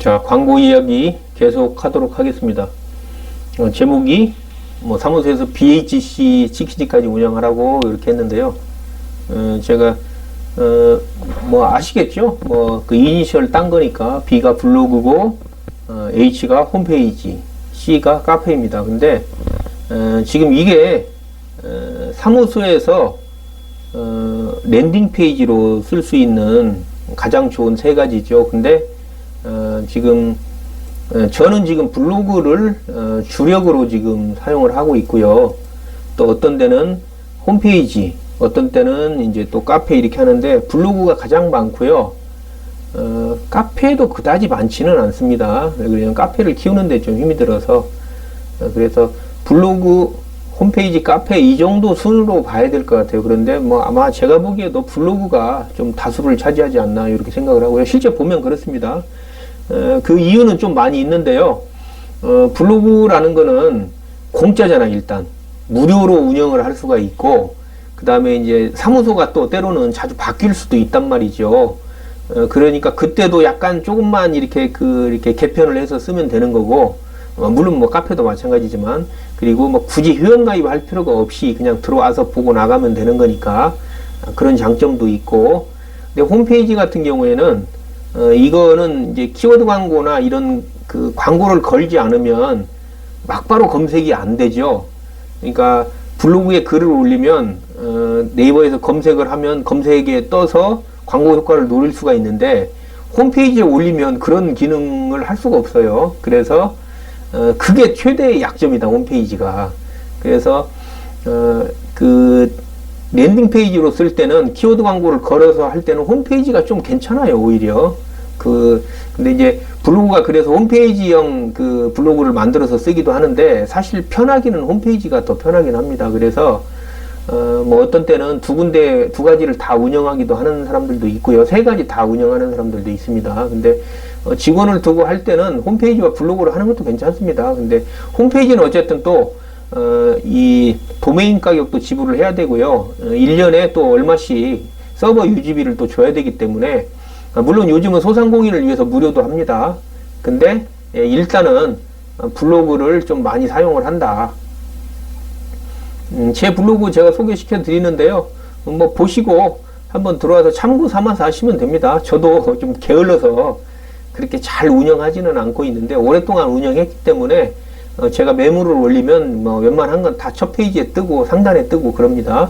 자, 광고 이야기 계속 하도록 하겠습니다. 제목이 사무소에서 BHC 치킨집까지 운영하라고 이렇게 했는데요. 제가 아시겠죠? 그 이니셜 딴 거니까 B가 블로그고 H가 홈페이지, C가 카페입니다. 근데 지금 이게 사무소에서 랜딩 페이지로 쓸 수 있는 가장 좋은 세 가지죠. 근데 지금 저는 지금 블로그를 주력으로 지금 사용을 하고 있고요. 또 어떤 때는 홈페이지, 어떤 때는 이제 또 카페 이렇게 하는데 블로그가 가장 많고요. 카페도 그다지 많지는 않습니다. 그냥 카페를 키우는데 좀 힘이 들어서 그래서 블로그, 홈페이지, 카페 이 정도 순으로 봐야 될 것 같아요. 그런데 아마 제가 보기에도 블로그가 좀 다수를 차지하지 않나 이렇게 생각을 하고요. 실제 보면 그렇습니다. 그 이유는 좀 많이 있는데요. 블로그라는 거는 공짜잖아. 일단 무료로 운영을 할 수가 있고, 그 다음에 이제 사무소가 또 때로는 자주 바뀔 수도 있단 말이죠. 그러니까 그때도 약간 조금만 이렇게 개편을 해서 쓰면 되는 거고, 물론 카페도 마찬가지지만, 그리고 굳이 회원가입 할 필요가 없이 그냥 들어와서 보고 나가면 되는 거니까 그런 장점도 있고. 근데 홈페이지 같은 경우에는 이거는 이제 키워드 광고나 이런 그 광고를 걸지 않으면 막바로 검색이 안 되죠. 그러니까 블로그에 글을 올리면 네이버에서 검색을 하면 검색에 떠서 광고 효과를 노릴 수가 있는데, 홈페이지에 올리면 그런 기능을 할 수가 없어요. 그래서 그게 최대의 약점이다, 홈페이지가. 그래서 그 랜딩 페이지로 쓸 때는 키워드 광고를 걸어서 할 때는 홈페이지가 좀 괜찮아요, 오히려. 근데 이제 블로그가 그래서 홈페이지형 그 블로그를 만들어서 쓰기도 하는데, 사실 편하기는 홈페이지가 더 편하긴 합니다. 그래서 어떤 때는 두 가지를 다 운영하기도 하는 사람들도 있고요. 세 가지 다 운영하는 사람들도 있습니다. 근데 직원을 두고 할 때는 홈페이지와 블로그를 하는 것도 괜찮습니다. 근데 홈페이지는 어쨌든 또 이 도메인 가격도 지불을 해야 되고요. 1년에 또 얼마씩 서버 유지비를 또 줘야 되기 때문에, 물론 요즘은 소상공인을 위해서 무료도 합니다. 근데 일단은 블로그를 좀 많이 사용을 한다. 제 블로그 제가 소개시켜 드리는데요. 보시고 한번 들어와서 참고 삼아서 하시면 됩니다. 저도 좀 게을러서 그렇게 잘 운영하지는 않고 있는데, 오랫동안 운영했기 때문에 제가 매물을 올리면 웬만한 건 다 첫 페이지에 뜨고 상단에 뜨고 그럽니다.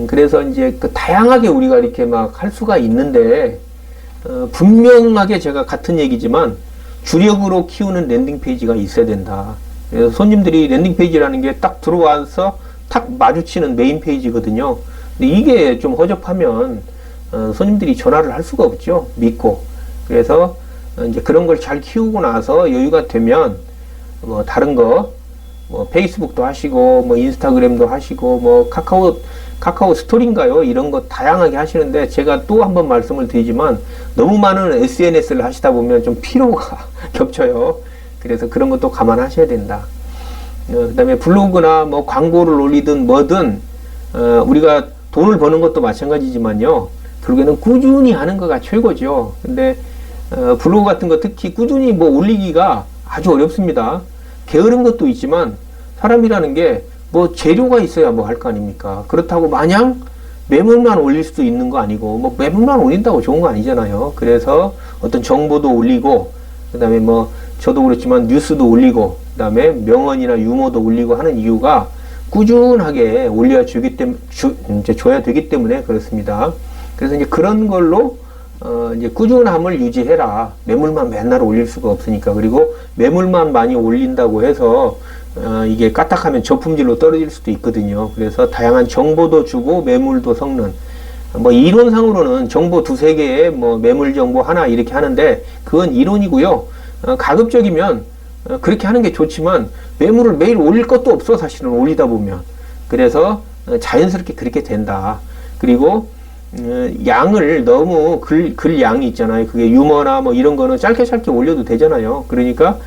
그래서 이제 다양하게 우리가 이렇게 할 수가 있는데, 분명하게 제가 같은 얘기지만 주력으로 키우는 랜딩 페이지가 있어야 된다. 그래서 손님들이 랜딩 페이지라는 게 딱 들어와서 탁 마주치는 메인 페이지거든요. 근데 이게 좀 허접하면 손님들이 전화를 할 수가 없죠. 믿고. 그래서 이제 그런 걸 잘 키우고 나서 여유가 되면 다른 거 페이스북도 하시고 인스타그램도 하시고 카카오 스토리인가요? 이런 거 다양하게 하시는데, 제가 또 한번 말씀을 드리지만 너무 많은 SNS를 하시다 보면 좀 피로가 겹쳐요. 그래서 그런 것도 감안하셔야 된다. 그 다음에 블로그나 광고를 올리든 뭐든 우리가 돈을 버는 것도 마찬가지지만요, 결국에는 꾸준히 하는 거가 최고죠. 근데 블로그 같은 거 특히 꾸준히 올리기가 아주 어렵습니다. 게으른 것도 있지만 사람이라는 게 재료가 있어야 할 거 아닙니까? 그렇다고 마냥 매물만 올릴 수도 있는 거 아니고, 매물만 올린다고 좋은 거 아니잖아요. 그래서 어떤 정보도 올리고, 그 다음에 저도 그렇지만 뉴스도 올리고, 그 다음에 명언이나 유머도 올리고 하는 이유가 꾸준하게 줘야 되기 때문에 그렇습니다. 그래서 이제 그런 걸로 이제 꾸준함을 유지해라. 매물만 맨날 올릴 수가 없으니까. 그리고 매물만 많이 올린다고 해서 이게 까딱하면 저품질로 떨어질 수도 있거든요. 그래서 다양한 정보도 주고 매물도 섞는, 이론상으로는 정보 두세 개에 매물 정보 하나 이렇게 하는데, 그건 이론이고요. 가급적이면 그렇게 하는 게 좋지만 매물을 매일 올릴 것도 없어, 사실은 올리다 보면. 그래서 자연스럽게 그렇게 된다. 그리고 양을 너무 글 양이 있잖아요. 그게 유머나 이런 거는 짧게 올려도 되잖아요. 그러니까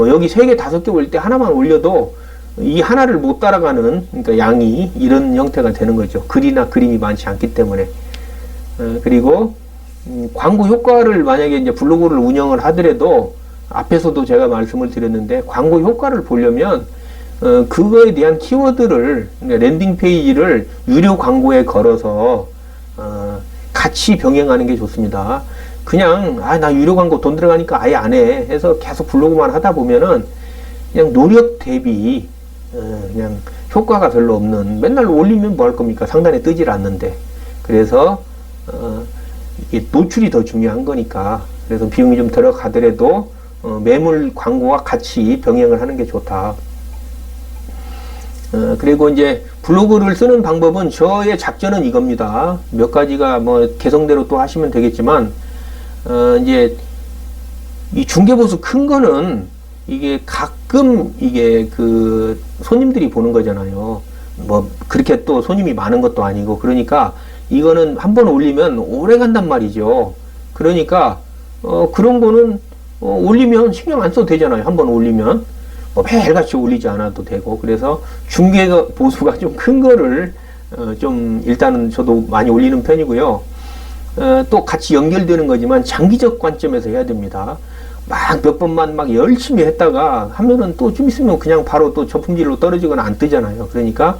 여기 3개, 5개 올릴 때 하나만 올려도 이 하나를 못 따라가는, 그러니까 양이 이런 형태가 되는 거죠. 글이나 그림이 많지 않기 때문에. 그리고 광고 효과를 만약에 이제 블로그를 운영을 하더라도 앞에서도 제가 말씀을 드렸는데 광고 효과를 보려면 그거에 대한 키워드를 랜딩 페이지를 유료 광고에 걸어서 같이 병행하는 게 좋습니다. 그냥 나 유료 광고 돈 들어가니까 아예 안 해 해서 계속 블로그만 하다 보면은 그냥 노력 대비 그냥 효과가 별로 없는, 맨날 올리면 뭐 할 겁니까? 상단에 뜨질 않는데. 그래서 이게 노출이 더 중요한 거니까, 그래서 비용이 좀 들어가더라도 매물 광고와 같이 병행을 하는 게 좋다. 그리고 이제 블로그를 쓰는 방법은, 저의 작전은 이겁니다. 몇 가지가 뭐 개성대로 또 하시면 되겠지만, 이제 이 중개보수 큰 거는 이게 가끔 이게 그 손님들이 보는 거잖아요. 뭐 그렇게 또 손님이 많은 것도 아니고, 그러니까 이거는 한번 올리면 오래 간단 말이죠. 그러니까 그런 거는 올리면 신경 안 써도 되잖아요. 한번 올리면 뭐 매일같이 올리지 않아도 되고. 그래서 중개 보수가 좀 큰 거를 좀 일단은 저도 많이 올리는 편이고요. 또 같이 연결되는 거지만 장기적 관점에서 해야 됩니다. 막 몇 번만 막 열심히 했다가 하면은 또 좀 있으면 그냥 바로 또 저품질로 떨어지거나 안 뜨잖아요. 그러니까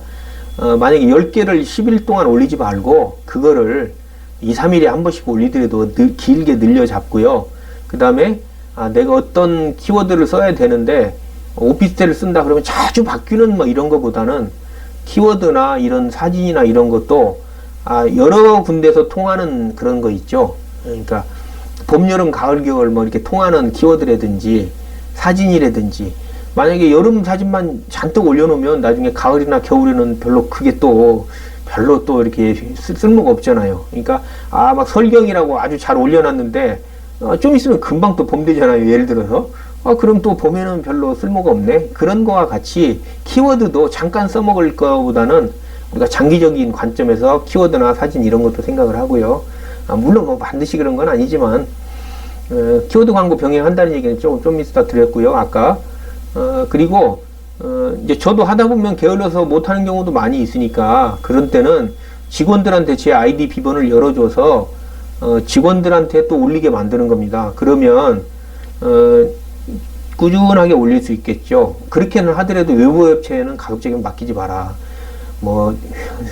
만약에 10개를 10일 동안 올리지 말고 그거를 2, 3일에 한 번씩 올리더라도 길게 늘려 잡고요. 그 다음에 내가 어떤 키워드를 써야 되는데 오피스텔을 쓴다 그러면 자주 바뀌는 뭐 이런 거보다는 키워드나 이런 사진이나 이런 것도 여러 군데서 통하는 그런 거 있죠. 그러니까 봄, 여름, 가을, 겨울 뭐 이렇게 통하는 키워드라든지 사진이라든지, 만약에 여름 사진만 잔뜩 올려놓으면 나중에 가을이나 겨울에는 별로 이렇게 쓸모가 없잖아요. 그러니까 막 설경이라고 아주 잘 올려놨는데 좀 있으면 금방 또 봄 되잖아요. 예를 들어서 그럼 또 봄에는 별로 쓸모가 없네. 그런 거와 같이 키워드도 잠깐 써먹을 거보다는 우리가 장기적인 관점에서 키워드나 사진 이런 것도 생각을 하고요. 물론 뭐 반드시 그런 건 아니지만 키워드 광고 병행한다는 얘기는 좀 이따 드렸고요. 아까 그리고 이제 저도 하다 보면 게을러서 못하는 경우도 많이 있으니까, 그런 때는 직원들한테 제 아이디 비번을 열어줘서 직원들한테 또 올리게 만드는 겁니다. 그러면 꾸준하게 올릴 수 있겠죠. 그렇게는 하더라도 외부 업체에는 가급적이면 맡기지 마라. 뭐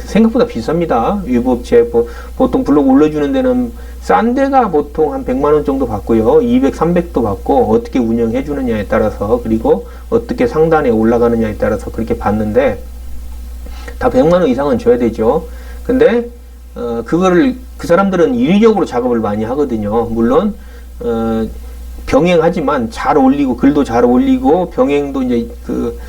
생각보다 비쌉니다. 외부 업체 보통 블로그 올려주는 데는 싼 데가 보통 한 100만원 정도 받고요. 200, 300도 받고, 어떻게 운영해 주느냐에 따라서, 그리고 어떻게 상단에 올라가느냐에 따라서 그렇게 받는데, 다 100만원 이상은 줘야 되죠. 근데 그거를 그 사람들은 인위적으로 작업을 많이 하거든요. 물론 병행하지만 잘 올리고, 글도 잘 올리고, 병행도 이제 그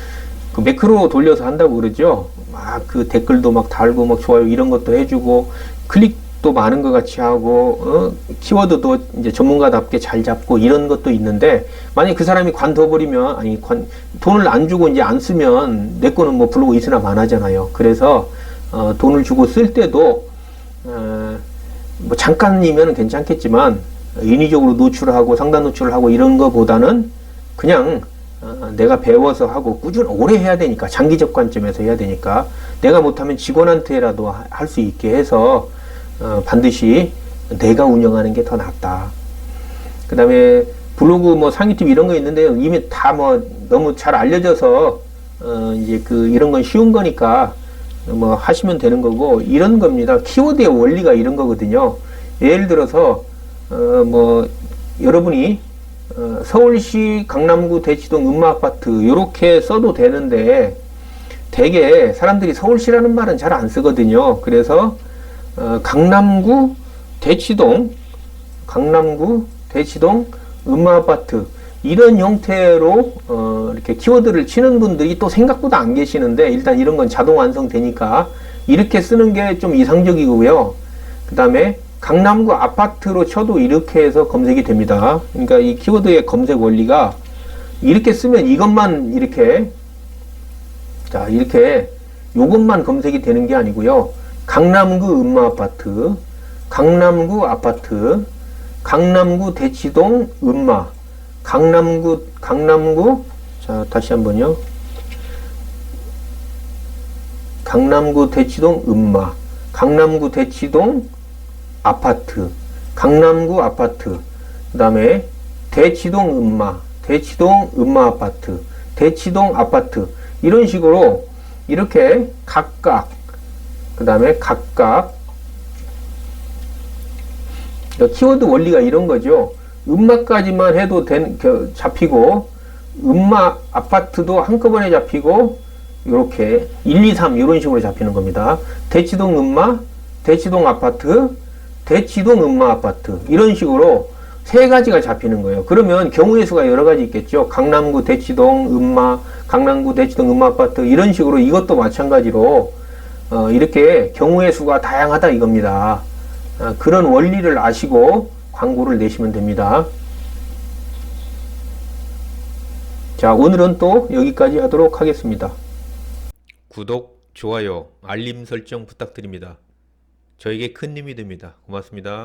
매크로 돌려서 한다고 그러죠. 막 그 댓글도 막 달고, 막 좋아요 이런 것도 해주고, 클릭도 많은 것 같이 하고, 키워드도 이제 전문가답게 잘 잡고, 이런 것도 있는데, 만약 그 사람이 관둬버리면, 돈을 안 주고 이제 안 쓰면 내 거는 뭐 블로그 있으나 마나잖아요. 그래서 돈을 주고 쓸 때도 뭐 잠깐이면 괜찮겠지만 인위적으로 노출하고 상단 노출을 하고 이런 거보다는 그냥 내가 배워서 하고 오래 해야 되니까, 장기적 관점에서 해야 되니까, 내가 못하면 직원한테라도 할 수 있게 해서 반드시 내가 운영하는 게 더 낫다. 그 다음에 블로그 뭐 상위 팁 이런 거 있는데요. 이미 다 뭐 너무 잘 알려져서 이제 이런 건 쉬운 거니까 뭐 하시면 되는 거고, 이런 겁니다. 키워드의 원리가 이런 거거든요. 예를 들어서 뭐 여러분이 서울시 강남구 대치동 음마아파트 이렇게 써도 되는데, 대개 사람들이 서울시라는 말은 잘 안 쓰거든요. 그래서 강남구 대치동 음마아파트 이런 형태로 이렇게 키워드를 치는 분들이 또 생각보다 안 계시는데, 일단 이런 건 자동 완성되니까 이렇게 쓰는 게 좀 이상적이고요. 그 다음에 강남구 아파트로 쳐도 이렇게 해서 검색이 됩니다. 그러니까 이 키워드의 검색 원리가, 이렇게 쓰면 이것만 이렇게 요것만 검색이 되는 게 아니고요. 강남구 음마아파트, 강남구 아파트, 강남구 대치동 음마, 강남구 자 다시 한번요. 강남구 대치동 음마, 강남구 대치동 아파트, 강남구 아파트, 그 다음에 대치동 음마 아파트, 대치동 아파트, 이런 식으로 이렇게 각각, 그 다음에 각각, 키워드 원리가 이런 거죠. 음마까지만 해도 잡히고, 음마 아파트도 한꺼번에 잡히고, 이렇게 1, 2, 3 이런 식으로 잡히는 겁니다. 대치동 음마, 대치동 아파트, 대치동 음마 아파트, 이런 식으로 세 가지가 잡히는 거예요. 그러면 경우의 수가 여러 가지 있겠죠. 강남구 대치동 음마, 강남구 대치동 음마 아파트, 이런 식으로 이것도 마찬가지로 이렇게 경우의 수가 다양하다 이겁니다. 그런 원리를 아시고 광고를 내시면 됩니다. 자, 오늘은 또 여기까지 하도록 하겠습니다. 구독, 좋아요, 알림 설정 부탁드립니다. 저에게 큰 힘이 됩니다. 고맙습니다.